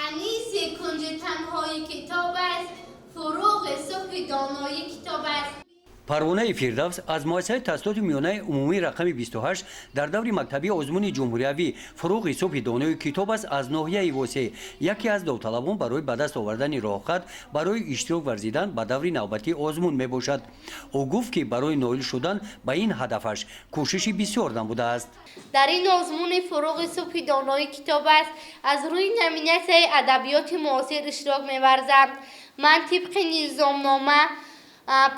انیس کنج تنهای کتاب است، فروغ صبح دانای کتاب است. پروانه فردوس از مؤسسه تحصیلات میانه عمومی رقم 28 در دور مکتبی آزمون جمهوریوی فروغ صبح دانای کتاب است از ناحیه واسه یکی از داوطلبان برای به دست آوردن راهخط برای اشتراک ورزیدن به دور نوبتی آزمون میباشد. او گفت که برای نائل شدن به این هدفش کوششی بسیار نموده است. در این آزمون فروغ صبح دانای کتاب است از روی نمینه ادبیات معاصر اشتراک می‌ورزم. من طبق نظامنامه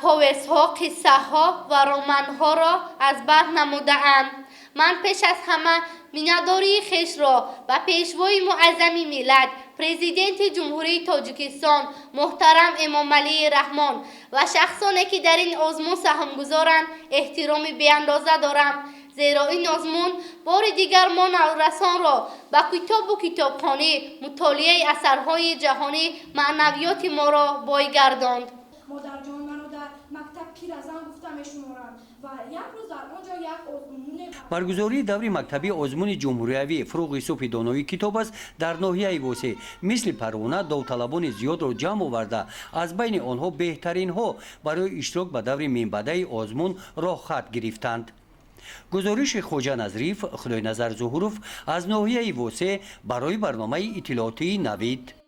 پاویس ها، قصه ها و رمان ها را از بر نموده ام. من پیش از همه مینداری خیش را و پیشوای معظم ملت پرزیدنت جمهوری تاجیکستان محترم امام علی رحمان و شخصانی که در این آزمون سهم گذارند احترام بی‌اندازه دارم، زیرا این آزمون بار دیگر ما نورسان را به کتاب و کتابخانه مطالعه اثرهای جهانی معنویات ما را بایگرداند. مادر جان منو در مکتب پیرزن گفتم میشمارم و یک روز در آنجا یک آزمون برگزاری دوره مکتبی آزمون جمهوریوی فروغ صبح دانای کتاب است در ناحیه واسه مثل پروانه داوطلبان زیاد را جمع آورده از بین آنها بهترین ها برای اشتراک به دوره منبعه آزمون راه خط گرفتند. گزارش خوجا نظریف خدای نظر ظهوروف از ناحیه واسه برای برنامه اطلاعاتی نوید.